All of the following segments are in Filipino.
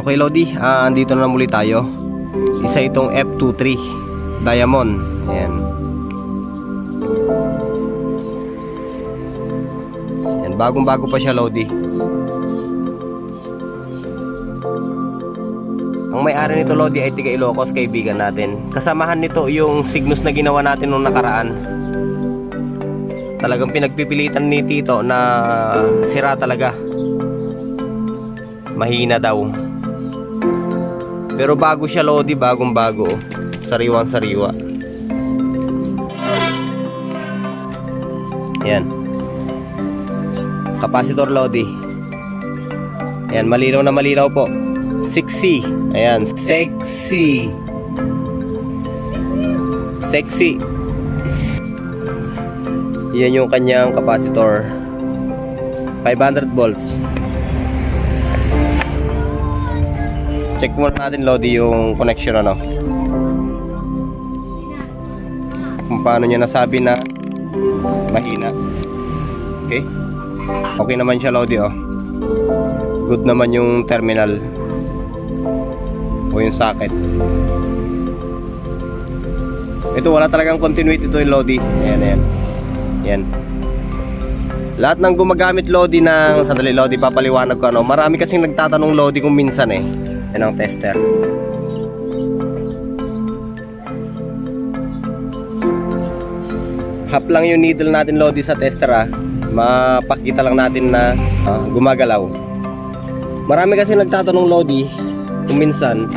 Okay Lodi, andito na muli tayo. Isa itong F23 Diamond. Ayan. Ayan, bagong bago pa siya Lodi. Ang may-ari nito Lodi ay tiga Ilocos, kaibigan natin. Kasamahan nito yung Cygnus na ginawa natin nung nakaraan. Talagang pinagpipilitan ni Tito na sira talaga. Mahina daw. Pero bago siya Lodi, bagong bago. Sariwang sariwa. Ayan. Capacitor Lodi. Ayan, malinaw na malinaw po. 6C. Ayan, sexy. Sexy. Yan yung kanyang capacitor. 500 volts. Check muna natin Lodi yung connection ano. Kung paano niya nasabi na mahina. Okay? Okay naman siya Lodi oh. Good naman yung terminal o yung socket. Ito wala talagang continuity ito yung Lodi. Ayan, ayan. Yan. Lahat ng gumagamit Lodi ng sandali Lodi, papaliwanag ko ano. Marami kasing nagtatanong Lodi kung minsan eh. Yan ang tester. Half lang yung needle natin Lodi sa tester ah. Mapakita lang natin na gumagalaw. Marami kasing nagtatanong Lodi kung minsan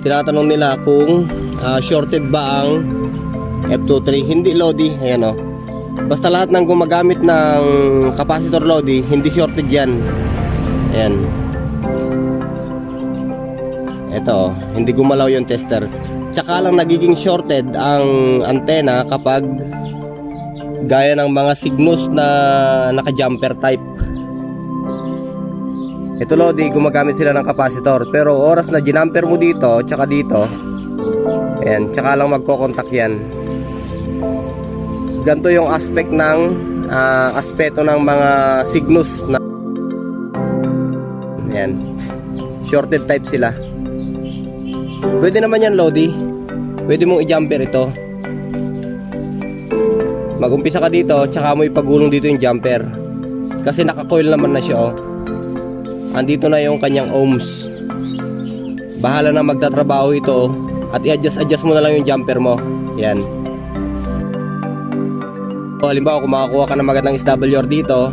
tinatanong nila kung shorted ba ang F23. Hindi Lodi, ayan o. Basta lahat ng gumagamit ng capacitor Lodi, hindi shorted yan. Ayan. Ito, hindi gumalaw yung tester. Tsaka lang nagiging shorted ang antena kapag gaya ng mga Cygnus na naka-jumper type. Ito Lodi, gumagamit sila ng capacitor. Pero oras na ginamper mo dito, tsaka dito, ayan, tsaka lang magkokontak yan. Ganito yung aspect ng aspeto ng mga Cygnus na ayan, shorted type sila. Pwede naman yan Lodi. Pwede mong i-jumper ito. Mag-umpisa ka dito, tsaka mo ipagulong dito yung jumper. Kasi naka-coil naman na siya oh. Andito na yung kanyang ohms. Bahala na magtatrabaho ito at i-adjust mo na lang yung jumper mo. Yan. So, halimbawa kung makakuha ka ng magandang SWR dito,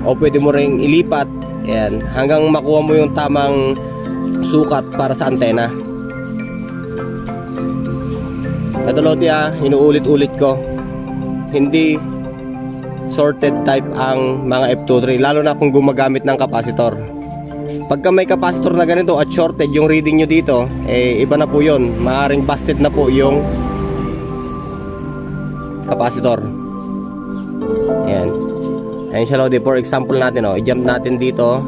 o pwede mo ring ilipat, yan, hanggang makuha mo yung tamang sukat para sa antena. Ito Lodi inuulit-ulit ko, hindi sorted type ang mga F23, lalo na kung gumagamit ng capacitor. Pagka may capacitor na ganito at shorted yung reading nyo dito, iba na po yun. Maaaring busted na po yung capacitor. Ayan. Ayan siya Lodi. For example natin i-jump natin dito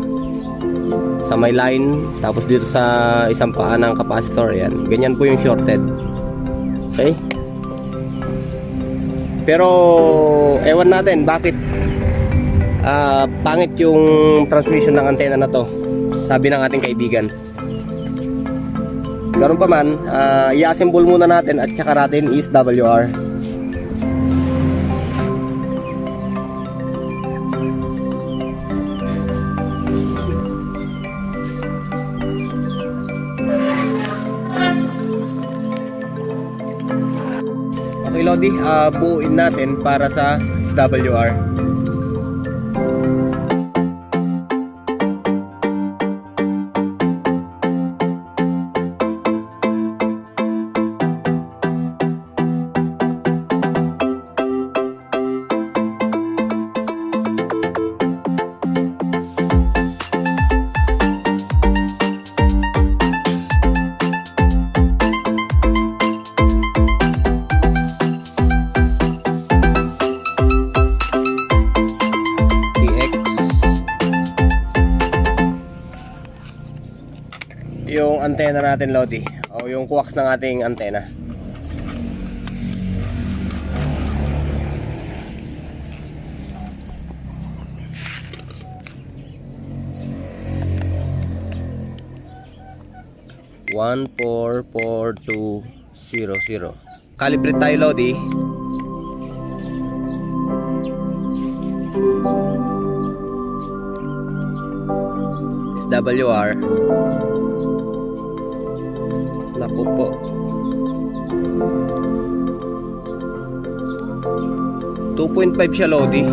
sa may line, tapos dito sa isang paa ng capacitor. Ayan. Ganyan po yung shorted. Okay? Pero ewan natin bakit pangit yung transmission ng antena na to, sabi ng ating kaibigan. Karon pa man, i-assemble muna natin at saka natin SWR. Okay Lodi, buuin natin para sa SWR. Yung antena natin Lodi, o yung coax ng ating antena. 144200. Calibrate tayo, Lodi. SWR. Naku po. .5 siya, Lodi.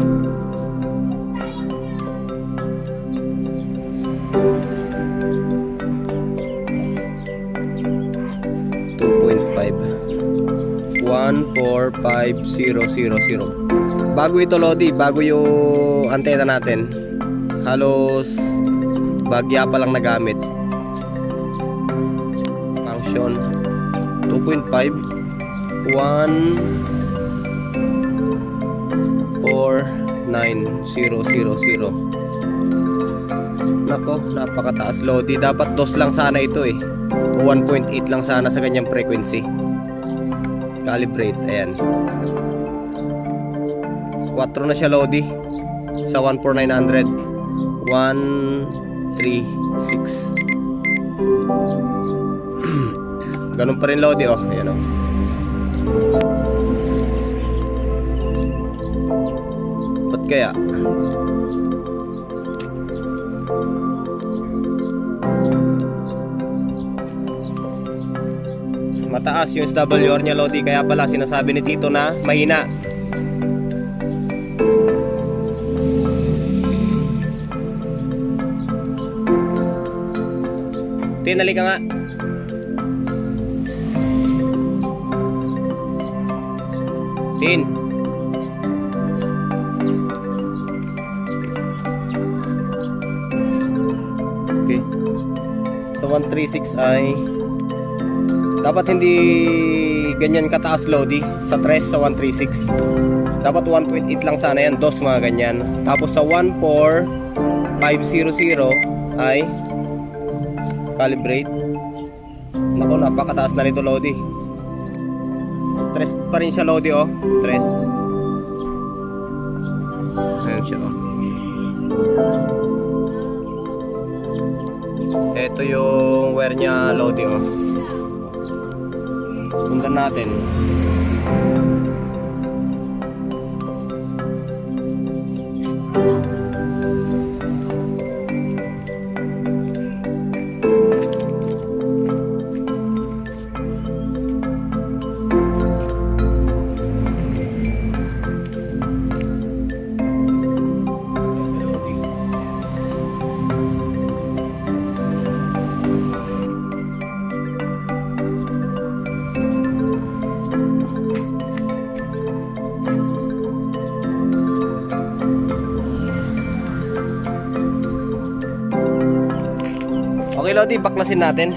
Bago ito, Lodi, bago yung antena natin. Halos bagya pa lang nagamit. Function 2.5 149,000. Nako, napakataas, Lodi. Dapat dos lang sana ito eh, o 1.8 lang sana sa ganyang frequency. Calibrate, ayan. 4 na siya, Lodi, sa 14900. 136. Ganun pa rin, Lodi, oh. Ayan, oh. Ba't kaya? Mataas yung SWR niya, Lodi, kaya pala sinasabi ni Tito na mahina. Tinali ka nga. Tin. Okay. So 136 ay dapat hindi ganyan kataas, Lodi. Sa 3 sa 136 dapat 1.8 lang sana yan, dos mga ganyan. Tapos sa 14500 ay calibrate. Naku, napakataas na nito, Lodi. 3 pa rin siya, Lodi, oh. 3. Ayan siya, oh. Ito yung wire niya, Lodi, oh. Sundan natin. Okay, Lodi, baklasin natin.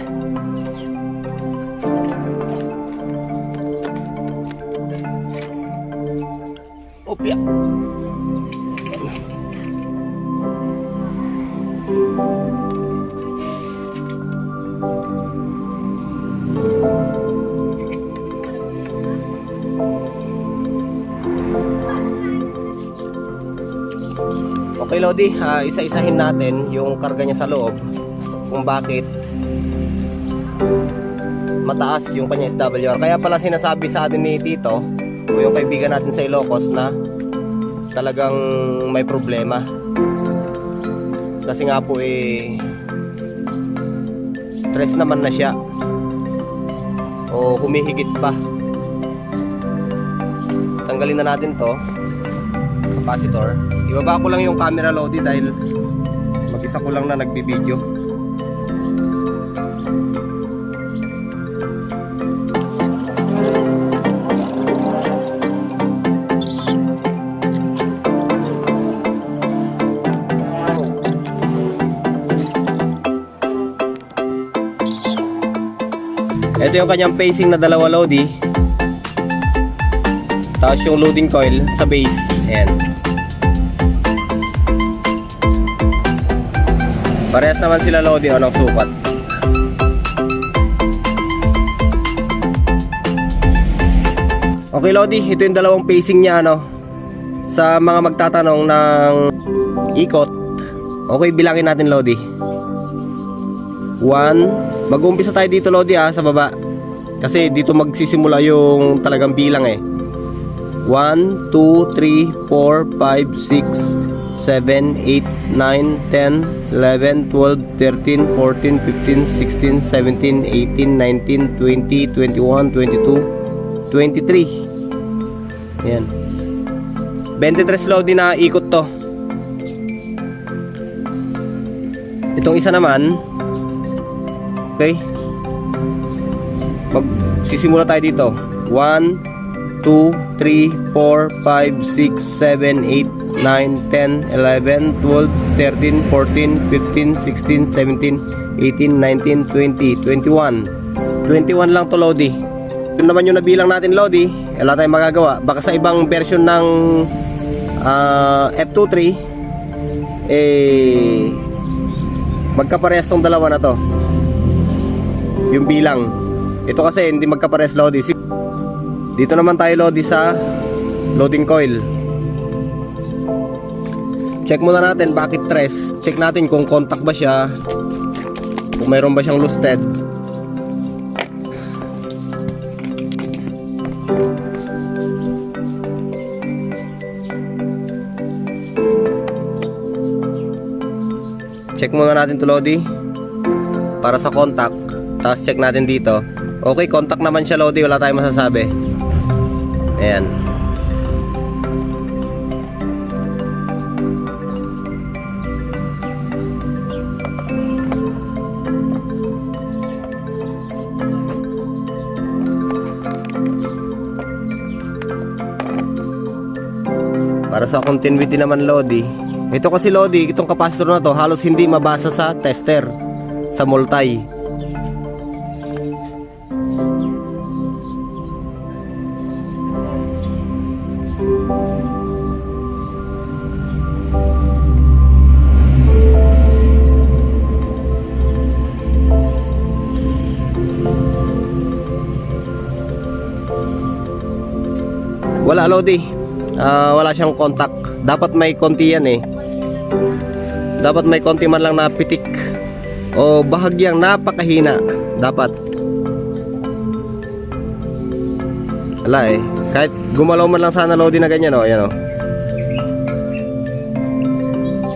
Opya. Okay, Lodi, isa-isahin natin yung karga niya sa loob, kung bakit mataas yung kanya SWR. Kaya pala sinasabi sa atin ni Tito o yung kaibigan natin sa Ilocos na talagang may problema. Kasi nga po stress naman na siya o humihigit pa. Tanggalin na natin to capacitor. Ibaba ko lang yung camera, Lodi, dahil mag-isa ko lang na nagbibideo. Ito yung kanyang pacing na dalawa, Lodi. Tapos yung loading coil sa base. Ayan. Parehas naman sila, Lodi, o ng sukat. Okay, Lodi, ito yung dalawang pacing niya, ano. Sa mga magtatanong ng ikot, okay, bilangin natin, Lodi. 1, Mag-uumpisa tayo dito Lodi sa baba. Kasi dito magsisimula yung talagang bilang 1, 2, 3, 4, 5, 6, 7, 8, 9, 10, 11, 12, 13, 14, 15, 16, 17, 18, 19, 20, 21, 22, 23. Ayan. 23 Lodi na ikot to. Itong isa naman, okay, magsisimula tayo dito. 1, 2, 3, 4, 5, 6, 7, 8, 9, 10, 11, 12, 13, 14, 15, 16, 17, 18, 19, 20, 21. 21 lang to Lodi. Yun naman yung nabilang natin Lodi. Wala tayong magagawa. Baka sa ibang version ng F23 magkaparehas tong dalawa na to, yung bilang. Ito kasi hindi magkaparehas Lodi. Dito naman tayo Lodi sa loading coil. Check muna natin bakit tres. Check natin kung contact ba siya, kung mayroon ba siyang loose thread. Check muna natin to Lodi para sa contact. Tapos check natin dito. Okay, contact naman siya Lodi, wala tayong masasabi. Ayan. Para sa continuity naman Lodi, ito kasi Lodi, itong capacitor na to halos hindi mabasa sa tester, sa multi. Wala Lodi, wala siyang contact. Dapat may konti yan dapat may konti man lang na pitik o bahagyang napakahina. Dapat wala kahit gumalaw man lang sana Lodi na ganyan ayan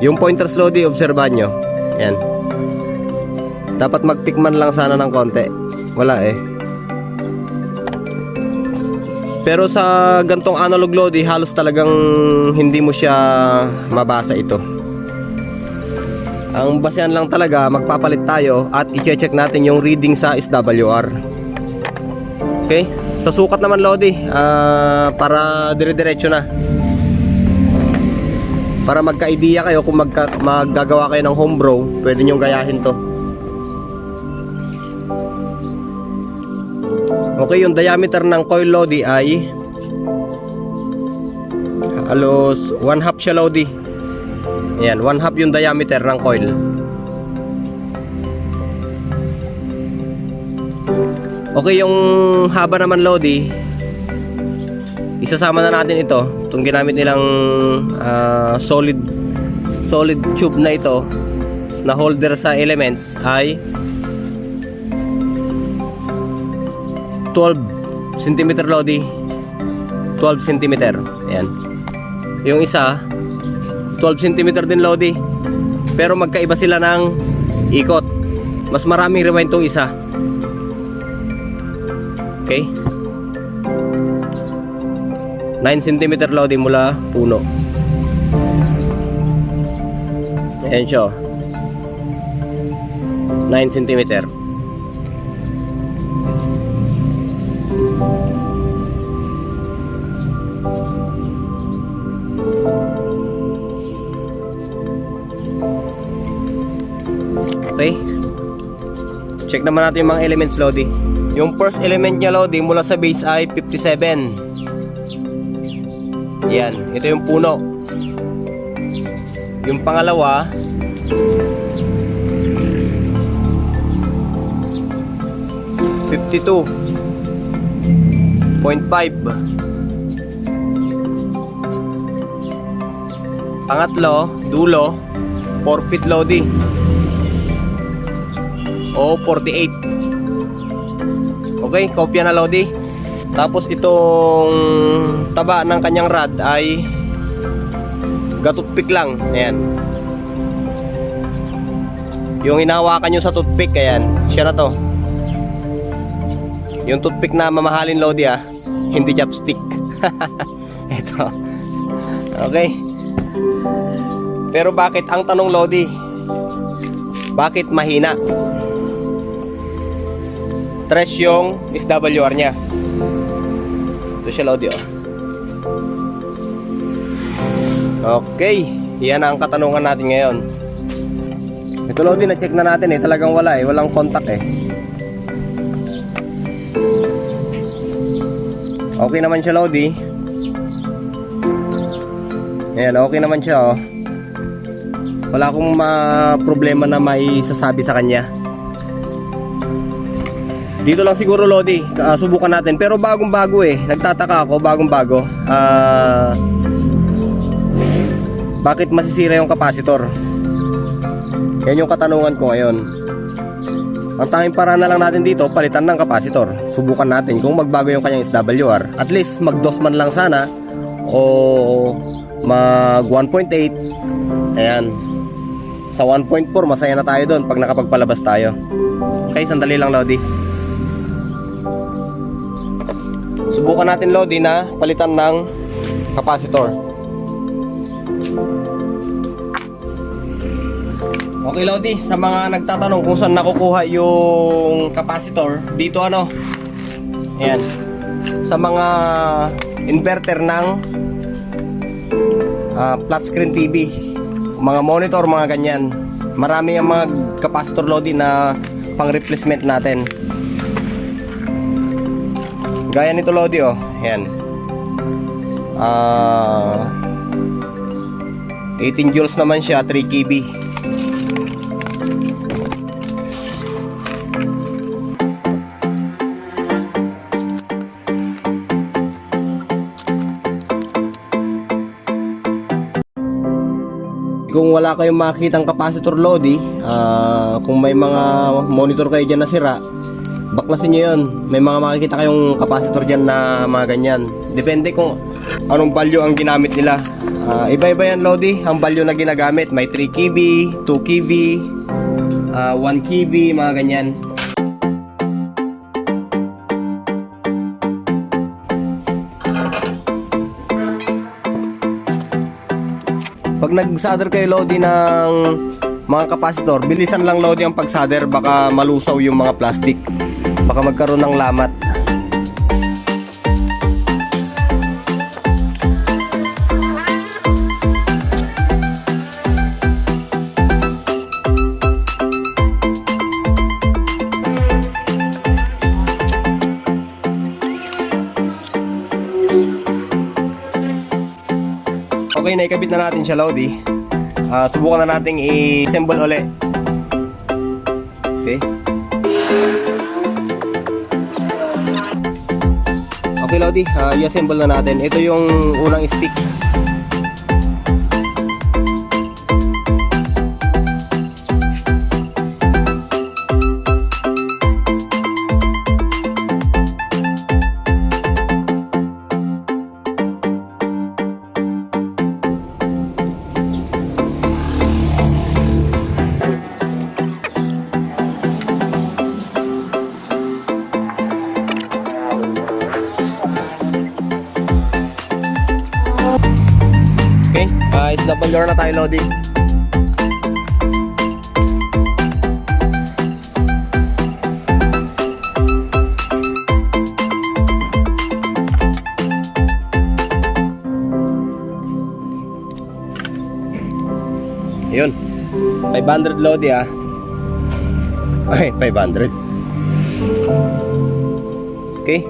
yung pointers Lodi, obserbahan nyo. Ayan, dapat magpick man lang sana ng konti. Wala pero sa gantong analog Lodi, halos talagang hindi mo siya mabasa ito. Ang basehan lang talaga, magpapalit tayo at i-check natin yung reading sa SWR. Okay? Sa sukat naman Lodi, para dire-diretso na. Para magka-idea kayo kung maggagawa kayo ng home brew, pwede nyong gayahin to. Okay, yung diameter ng coil Lodi ay halos 1/2 siya Lodi. Ayan, 1/2 yung diameter ng coil. Okay, yung haba naman Lodi, isasama na natin ito. Itong ginamit nilang solid tube na ito na holder sa elements ay 12 cm Lodi. 12 cm. Ayan. Yung isa 12 cm din Lodi. Pero magkaiba sila ng ikot. Mas maraming rewind tong isa. Okay? 9 cm Lodi mula puno. Ayan siya. 9 cm. Okay. Check naman natin yung mga elements Lodi. Yung first element niya Lodi mula sa base ay 57. Yan, ito yung puno. Yung pangalawa 52.5. Pangatlo, dulo 4 feet Lodi. o 48. Okay, kopya na Lodi. Tapos itong taba ng kanyang rod ay gatutpick lang. Ayan. Yung hinahawakan nyo sa toothpick, ayan, siya na to. Yung toothpick na mamahalin Lodi hindi chopstick. Ito. Okay. Pero bakit, ang tanong Lodi, bakit mahina? Tres yung SWR nya. Ito siya Lodi Okay, yan ang katanungan natin ngayon. Ito Lodi, na-check na natin talagang wala walang contact Okay naman siya Lodi. Ayan, okay naman siya Wala akong problema na may sasabi sa kanya. Dito lang siguro Lodi, subukan natin. Pero bagong bago nagtataka ako, bagong bago. Bakit masisira yung kapasitor? Yan yung katanungan ko ngayon. Ang tanging paraan na lang natin dito, palitan ng kapasitor. Subukan natin kung magbago yung kanyang SWR. At least mag-DOS man lang sana, o mag 1.8. Ayan. Sa 1.4 masaya na tayo doon pag nakapagpalabas tayo. Okay, sandali lang Lodi. Subukan natin Lodi na palitan ng kapasitor. Okay Lodi, sa mga nagtatanong kung saan nakukuha yung kapasitor, dito ayan, sa mga inverter ng flat screen TV, mga monitor, mga ganyan, marami ang mga kapasitor Lodi na pang replacement natin. Gaya nito Lodi ayan, 18 joules naman siya, 3 kb. Kung wala kayong makikitang kapasitor Lodi, kung may mga monitor kayo dyan na sira, baklasin nyo yun. May mga makikita kayong kapasitor dyan na mga ganyan. Depende kung anong value ang ginamit nila. Iba-iba yan Lodi, ang value na ginagamit. May 3 kb, 2 kb, 1 kb, mga ganyan. Pag nag-solder kayo Lodi ng mga kapasitor, bilisan lang Lodi ang pag-solder, baka malusaw yung mga plastic, baka magkaroon ng lamat. Okay, naikabit na natin siya Lodi. Subukan na nating i-assemble ulit. Okay. Okay Lodi, i-assemble na natin. Ito yung unang stick. Okay, SWR na tayo Lodi. Yun, 500 Lodi Ay, 500. Okay.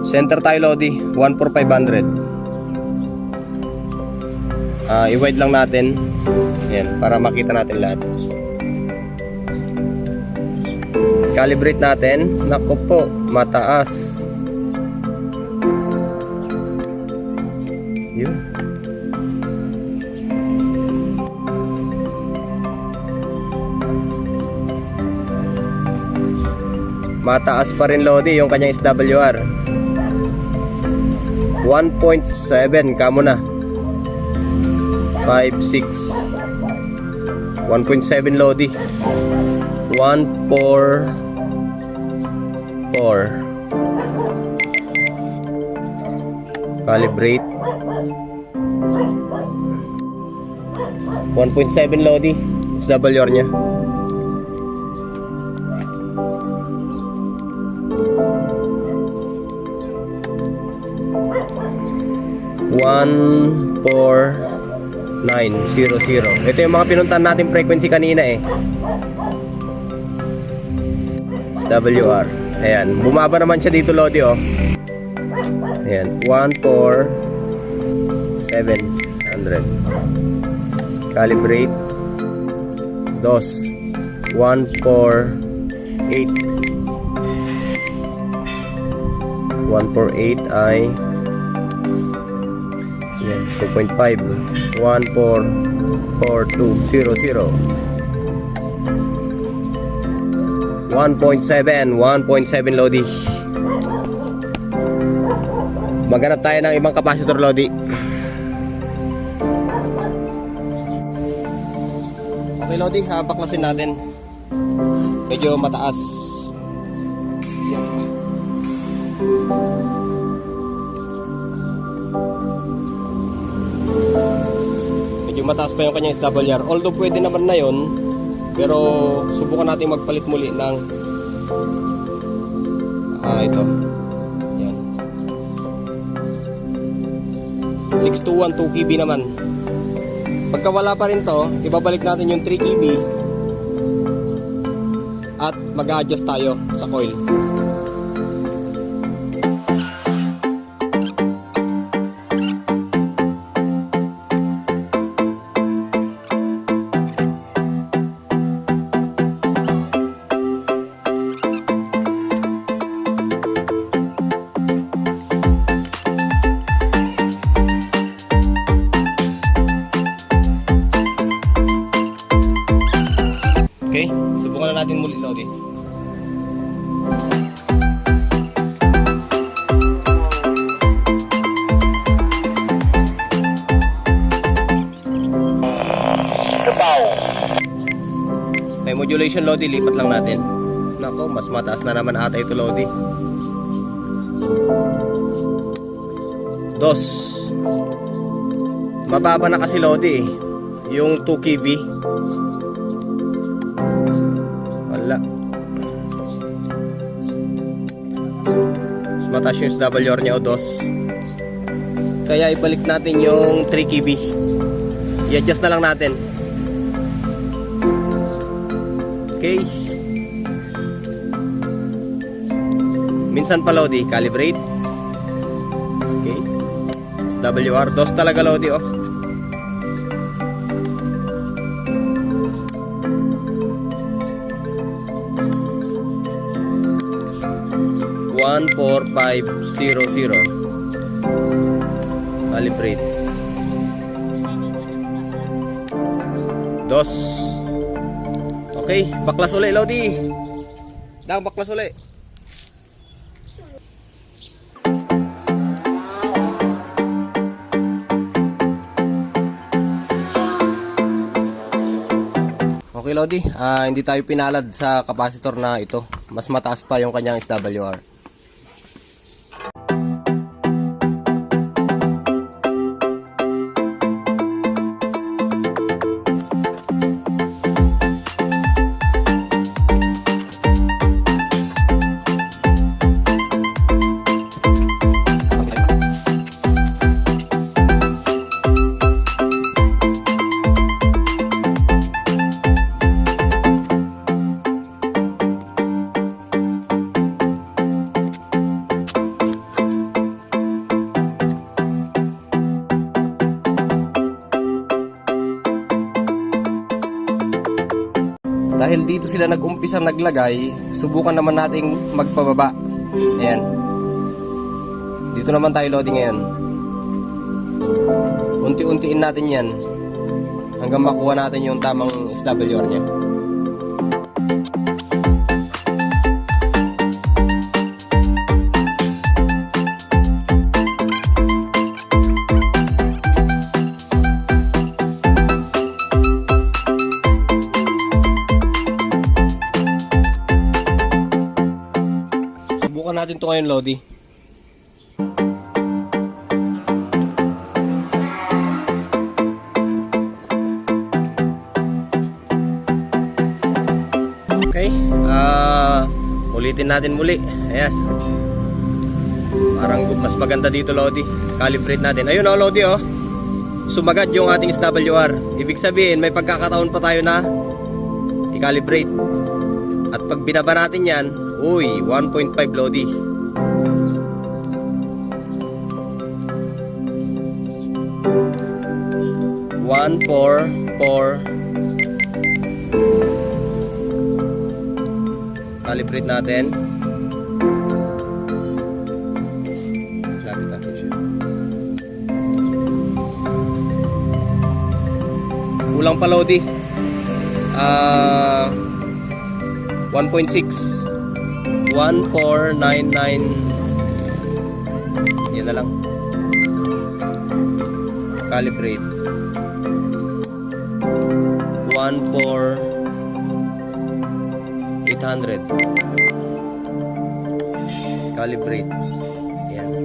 Center tayo Lodi, 14500. I-wide lang natin. Ayan, para makita natin lahat. Calibrate natin. Naku po, mataas. Yun. Mataas pa rin Lodi yung kanyang SWR. 1.7 kamo na. 5.6 1.7 Lodi. 1.4 calibrate. 1.7 Lodi SWR nya. One, 4,900. Ito yung mga pinuntahan natin frequency kanina eh. SWR. Ayan, bumaba naman siya dito Lodi oh. Ayan, 1,4,700. Calibrate. DOS 148. 148 ay 2.5 1.44200. 1.7 Lodi. Maghanap tayo ng ibang capacitor Lodi. Okay Lodi, baklasin natin. Medyo mataas. Medyo mataas pa yung kanyang SWR. Although pwede naman na yun, pero subukan natin magpalit muli ng ito. Yan. 621 2 kb naman. Pagka wala pa rin to, ibabalik natin yung 3 kb at mag-adjust tayo sa coil. Okay, subukan na natin muli Lodi. May modulation Lodi, lipat lang natin. Nako, mas mataas na naman ata ito Lodi. DOS. Mababa na kasi Lodi eh. Yung 2 kV. Wala. Mas mataas yung SWR niya o DOS. Kaya ibalik natin yung 3 kb. I-adjust na lang natin. Okay. Minsan pa Lodi, calibrate. Okay. SWR, DOS talaga Lodi oh. 14500. Calibrate. DOS. Okay, baklas uli Lodi. Dang baklas uli. Okay Lodi, hindi tayo pinalad sa capacitor na ito. Mas mataas pa yung kanyang SWR. Dahil dito sila nag-umpisa naglagay, subukan naman nating magpababa. Ayan. Dito naman tayo Lodi ngayon. Unti-untiin natin yan hanggang makuha natin yung tamang SWR nya. natin to ngayon, Lodi. Okay, ulitin natin muli. Ayan. Parang mas maganda dito, Lodi. Calibrate natin. Ayun oh, Lodi oh. Sumagat yung ating SWR. Ibig sabihin, may pagkakataon pa tayo na i-calibrate. At pag binaba natin yan, uy, 1.5 Lodi. One, four. Calibrate natin. Lapit natin siya. Kulang pa, Lodi. 1.6. 1499. Yan na lang. Calibrate. 14,800. Calibrate. Yan.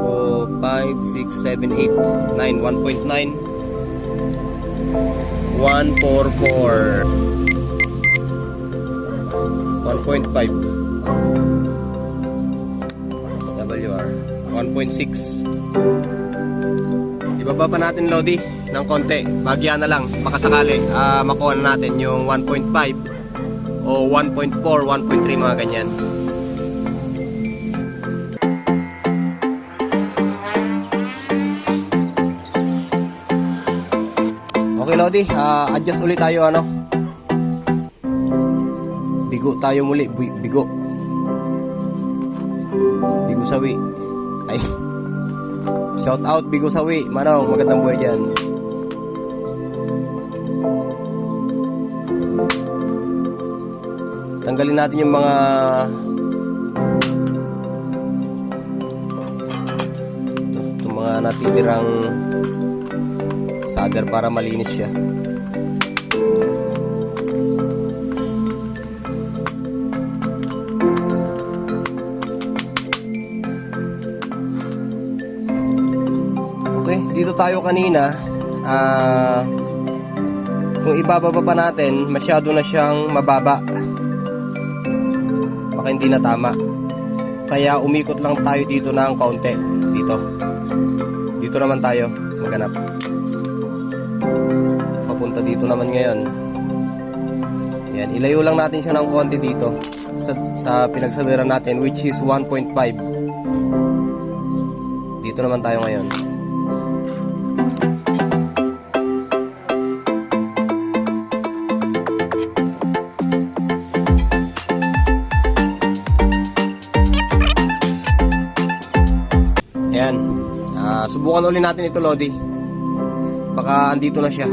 Oh, 5, 6, 7, 8, 9, 1.9, 144, 1.5, SWR, 1.6. Ibaba pa natin, Lodi, ng konti. Bagya na lang, baka sakali makuha na natin yung 1.5 o 1.4, 1.3, mga ganyan. Okay, Lodi, adjust ulit tayo, ano? Bigo tayo muli, bigo sawi. Ay, shout out Bigo Sawi, Manong, magandang buhay dyan. Tanggalin natin yung mga itong mga natitirang solder para malinis siya. Okay, dito tayo kanina. Kung ibababa pa natin, masyado na siyang mababa. Baka hindi na tama. Kaya umikot lang tayo dito na ang kaunti. Dito naman tayo maghanap. Papunta dito naman ngayon. Yan, ilayo lang natin siya ng konti dito sa pinagsaliran natin, which is 1.5. Dito naman tayo ngayon. Ayan. Subukan ulit natin ito, Lodi. Baka andito na siya.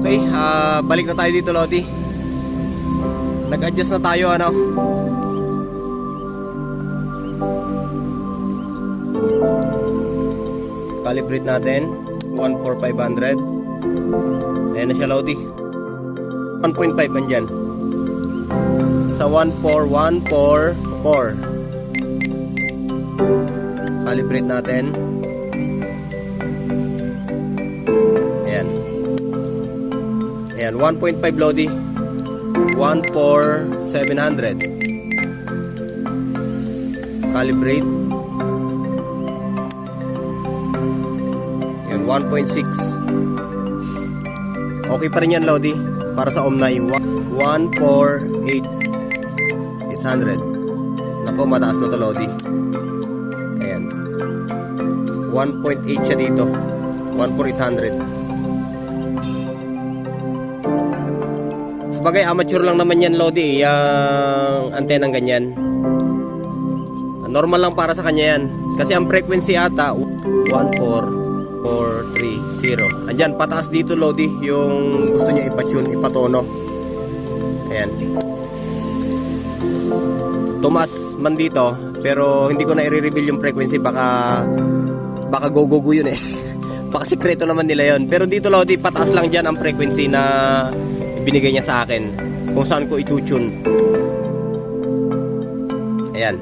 Okay, balik na tayo dito, Lodi. Nag-adjust na tayo, ano? Calibrate natin. 14500. Ayan na siya, Lodi. 1.5 andyan. Sa 14144. Calibrate natin. Ayan. Ayan, 1.5 Lodi. 14700. Calibrate. 1.6. Okay pa rin yan, Lodi. Para sa Omni 148,800. Nako, mataas na to, Lodi. Ayan, 1.8 siya dito. 14800. Sabagay amateur lang naman yan, Lodi. Yung antenang ganyan, normal lang para sa kanya yan. Kasi ang frequency ata 14430. Andyan, pataas dito, Lodi, yung gusto niya ipatune, ipatono. Ayan. Tumas man dito, pero hindi ko na i-reveal yung frequency, baka go yun eh. Baka sikreto naman nila yon. Pero dito Lodi, pataas lang dyan ang frequency na binigay niya sa akin, kung saan ko i-tune. Ayan.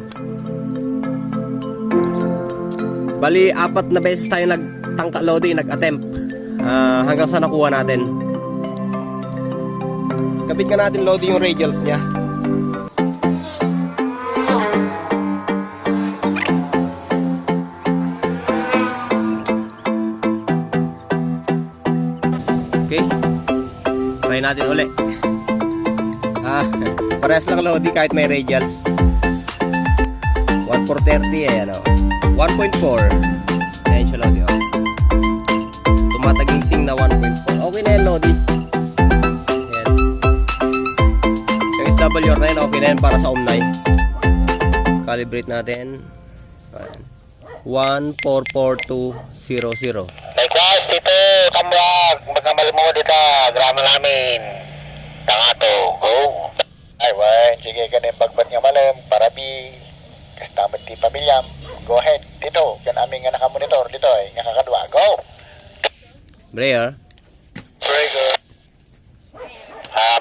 Bali, 4 na beses tayo nagtangka Lodi, nag-attempt, hanggang sa nakuha natin. Kapit nga natin Lodi yung radials niya. Okay, try natin uli. Parehas lang Lodi kahit may radials. 1430 eh, ano, 1.4. Ayan siya Lodi, oh. Tumataginting na 1.4. Okay na yan Lodi. Ayan. Yung SWR na yan, okay na yan para sa Omni. Calibrate natin. Ayan. 144200. Likewise, dito, Tamrag, magkamal mo dito, drama namin. Tangato, go. Ay, wan, sige ka na yung pagbat nga malam, parabi, kastamad di pamilyam. Go ahead, dito, kan aming nga nakamonitor dito, nga kakadwa, go. Breaker. Breaker.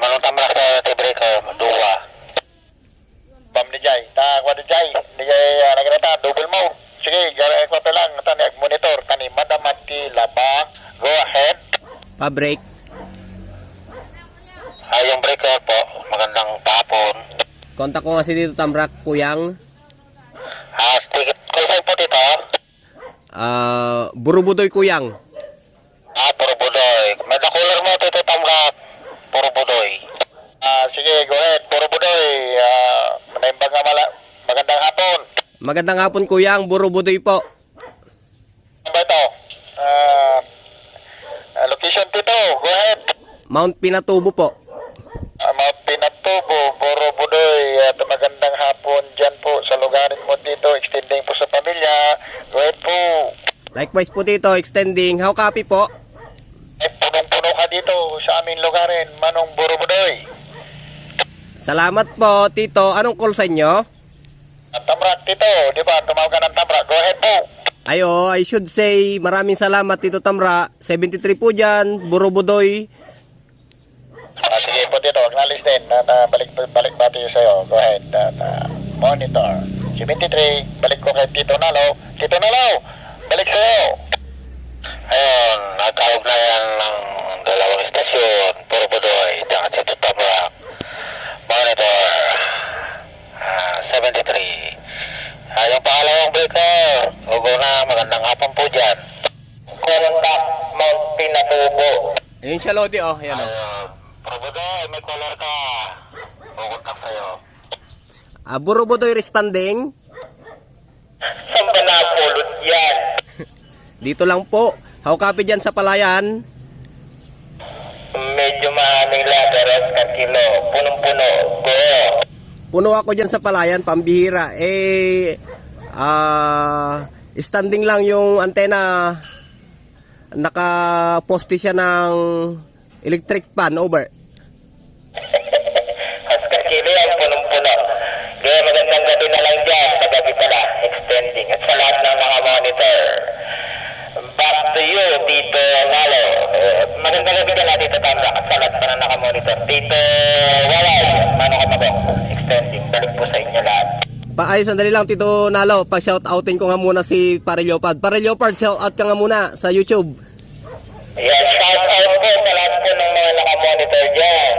Manong Tamrag sa breaker, duwa. Bam ni Jay, kwa ni Jay, naganata, double mode. Sige, gara ko pa lang, monitor, tani, madamati, laba, go ahead. Pa-break. Yung breaker po, magandang tapon. Kontak ko kasi dito Tamrak, Kuyang. Stick call sign po dito. Burubudoy Kuyang. Purubudoy. May cooler mo dito Tamrak. Purubudoy. Sige, go ahead. Purubudoy. Manaimbang nga magandang hapon. Magandang hapon Kuyang, Burubudoy po. Ano ba ito? Location dito, go ahead. Mount Pinatubo po. Mount Pinatubo, Purubudoy. Magandang hapon dyan po sa lugarin mo dito. Extending po sa pamilya. Go ahead po. Likewise po dito, extending. How copy po? Punong-puno ka dito sa aming lugarin, Manong Purubudoy. Salamat po, Tito. Anong call sign nyo? Tamrak dito, di ba? Tumawag ka ng Tamrak. Go ahead po. Ayo, I should say, maraming salamat Tito Tamra. 73 po dyan, Burubudoy. Sige po dito, acknowledge din. Balik ba tayo sa'yo? Go ahead. Monitor. 73, balik ko kay Tito Nalo. Tito Nalo, balik sa'yo. Ayun, nagkaugnayan ng dalawang istasyon. Purubudoy, at Tito Tamrak. Monitor. 73. Yung pangalawang breaker, ugo na, magandang hapon po dyan. Contact Mount Pinatubo. Ayun siya Lodi, oh. Ayan, oh. Purubudoy, may caller ka. Kukontak sa'yo. Burubudoy responding. Saan ba napulot yan? Dito lang po. How copy dyan sa Palayan. Medyo maaming lateras ka kilo. Punong-puno. Go. Puno ako dyan sa Palayan, pambihira. Standing lang yung antena. Nakaposte siya ng electric pan, over. Haskar kilo yan, punong-puno. Kaya magandang gabi na lang dyan. Magabi pala, extending. At sa lahat ng mga monitor. Back to you, Tito Nalo. Magandang gabi na lang, Tito Tamra. At sa lahat pa na nakamonitor. Tito Walay, mano ka mabok. Extending, balik po sa inyo lahat. Ay, sandali lang Tito Nalo. Pa-shoutoutin ko nga muna si Pare Leopard. Pare Leopard, shoutout ka nga muna sa YouTube. Yes, shout out po sa lahat po ng mga nakamonitor dyan.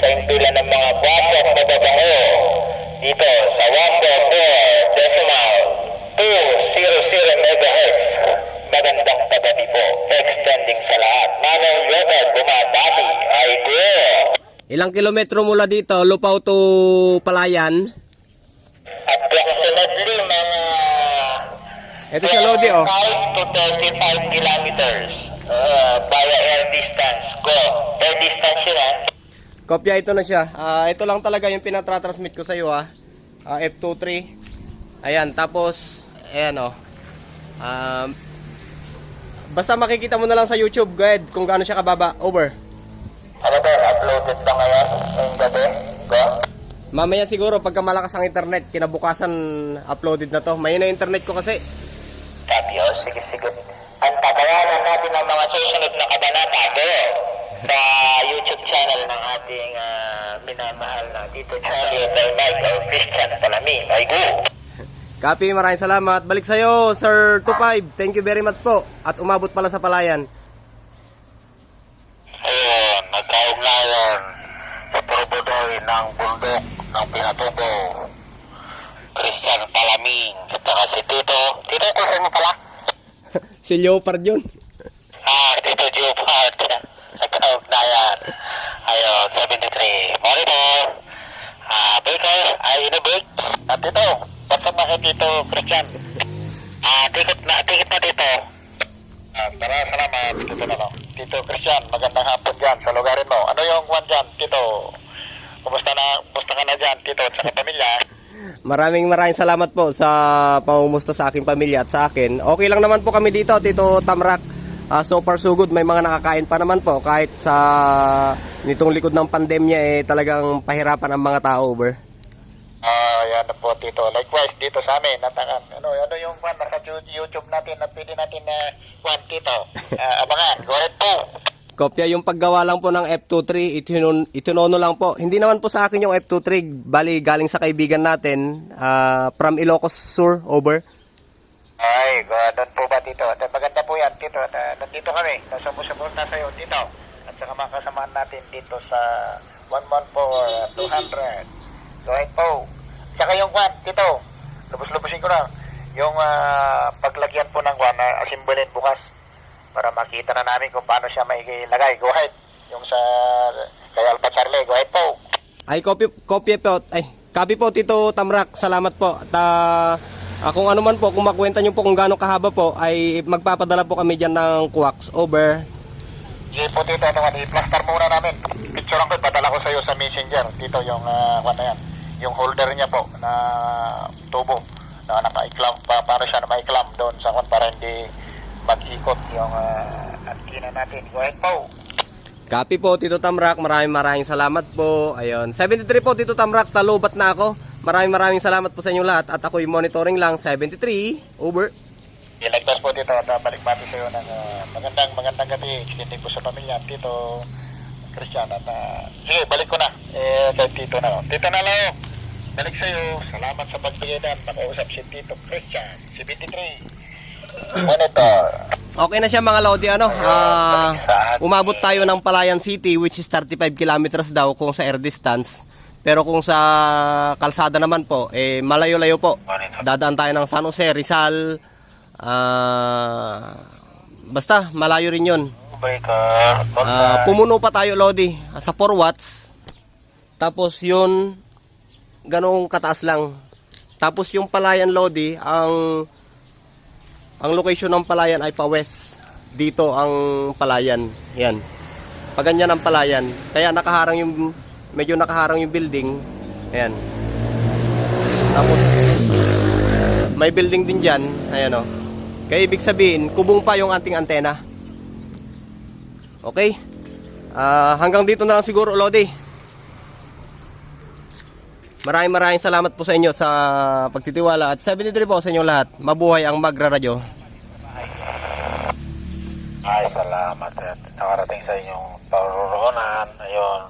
Sa impilan ng mga guwapo at mababaho. Dito sa 1.4.200 MHz. Magandang pagdating po. Extending sa lahat. Manong Leopard, bumabati. Ay po. Ilang kilometro mula dito, Lupaw to Palayan? Approximately mga Ito siya Lodi, oh. 25 to 35 kilometers via air distance. Go. Air distance yun, ha? Kopya ito na siya. Ito lang talaga yung pinatransmit ko sa iyo, ha. F23. Ayan, tapos ayan, oh. Basta makikita mo na lang sa YouTube, go ahead, kung gaano siya kababa. Over. Ano ba, uploaded ba ngayon ngayong gabi? Mamaya siguro pagka malakas ang internet, kinabukasan uploaded na to. May na internet ko kasi. Copy, oh. Sige, sige. Ang tatawanan natin ang mga susunod na kabanata sa YouTube channel ng ating minamahal na Tito Charlie at Michael Christian Palami. Ay, go! Copy, maraming salamat. Balik sa'yo, Sir 25. Thank you very much po. At umabot pala sa palayan. Ayun, nagkaugnayan sa Turubudoy ng bundok ng Pinatubo. Christian Palaming. At saka si Tito. Tito, kasi mo pala? Si Leopard yun. Tito Geopard. Nagkaugnayan. Ayun, 73. Monitor. Baker, ay inabig. At Tito, basta bakit Tito Christian? Tikit na Tito. Tara, salamat. Tito na no. Tito Christian, magandang hapon dyan sa lugarin mo. Ano yung kwan dyan, Tito? Kumusta ka na dyan, Tito, at sa pamilya? Maraming salamat po sa pamumusta sa aking pamilya at sa akin. Okay lang naman po kami dito, Tito Tamrak. So far so good, may mga nakakain pa naman po kahit sa nitong likod ng pandemya talagang pahirapan ang mga tao, over. Yan na po, Tito. Likewise, dito sa amin, ano yung kwan nasa YouTube natin na pwede natin na kwan, Tito? Abangan, go ahead po. Kopya yung paggawa lang po ng F23, itunono lang po. Hindi naman po sa akin yung F23, bali galing sa kaibigan natin from Ilocos Sur, over. Ay, doon po ba, Tito? Maganda po yan, Tito. Nandito kami, nasubos na sa'yo, Tito. At saka mga kasamaan natin dito sa 114, 200. Go ahead po. Saka yung kwan, Tito, lubos-lubusin ko na. Yung paglagyan po ng kwan, asimbolin bukas para makita na namin kung paano siya mailagay. Go ahead. Yung sa kay Alpha Charlie, go ahead po. Ay, copy po, Tito Tamrak. Salamat po. At kung ano man po, kung makwenta nyo po kung gaano kahaba po, ay magpapadala po kami dyan ng Quax, over. Sige po, Tito, i-plaster muna namin. Picturean ko, padala ko sa'yo sa messenger. Tito, yung kwan na yan. Yung holder niya po na tubo na naka-clamp, paano siya na ma-clamp doon sa kwan para hindi mag-ikot yung antina natin. Go ahead po. Copy po, Tito Tamrak. Maraming salamat po. Ayun. 73 po, Tito Tamrak. Talubat na ako. Maraming salamat po sa inyo lahat. At ako'y monitoring lang. 73. Over. Ilagtas po, Tito. At balik pati sa'yo ng magandang gabi. Kikinig po sa pamilya. Tito Christian. At sige, balik ko na. Kay Tito na. Tito na lang. Balik sa'yo. Salamat sa pagbigay na. Nakausap si Tito Christian. 73. Monitor. Okay na siya mga Lodi. Umabot tayo ng Palayan City, which is 35 kilometers daw kung sa air distance. Pero kung sa kalsada naman po, malayo-layo po. Dadaan tayo ng San Jose, Rizal. Basta, malayo rin yun. Pumuno pa tayo, Lodi, sa 4 watts. Tapos yun, ganong kataas lang. Tapos yung Palayan, Lodi, ang location ng Palayan ay pa-west. Dito ang Palayan. Yan. Paganyan ang Palayan. Kaya medyo nakaharang yung building. Ayan. Tapos may building din dyan. Ayan o. Kaya ibig sabihin, kubong pa yung ating antena. Okay? Hanggang dito na lang siguro, Lodi. Maraming salamat po sa inyo sa pagtitiwala. At 73 po sa inyo lahat. Mabuhay ang Magra Radio. Ay, salamat. At nakarating sa inyong paruroonan. Ayun.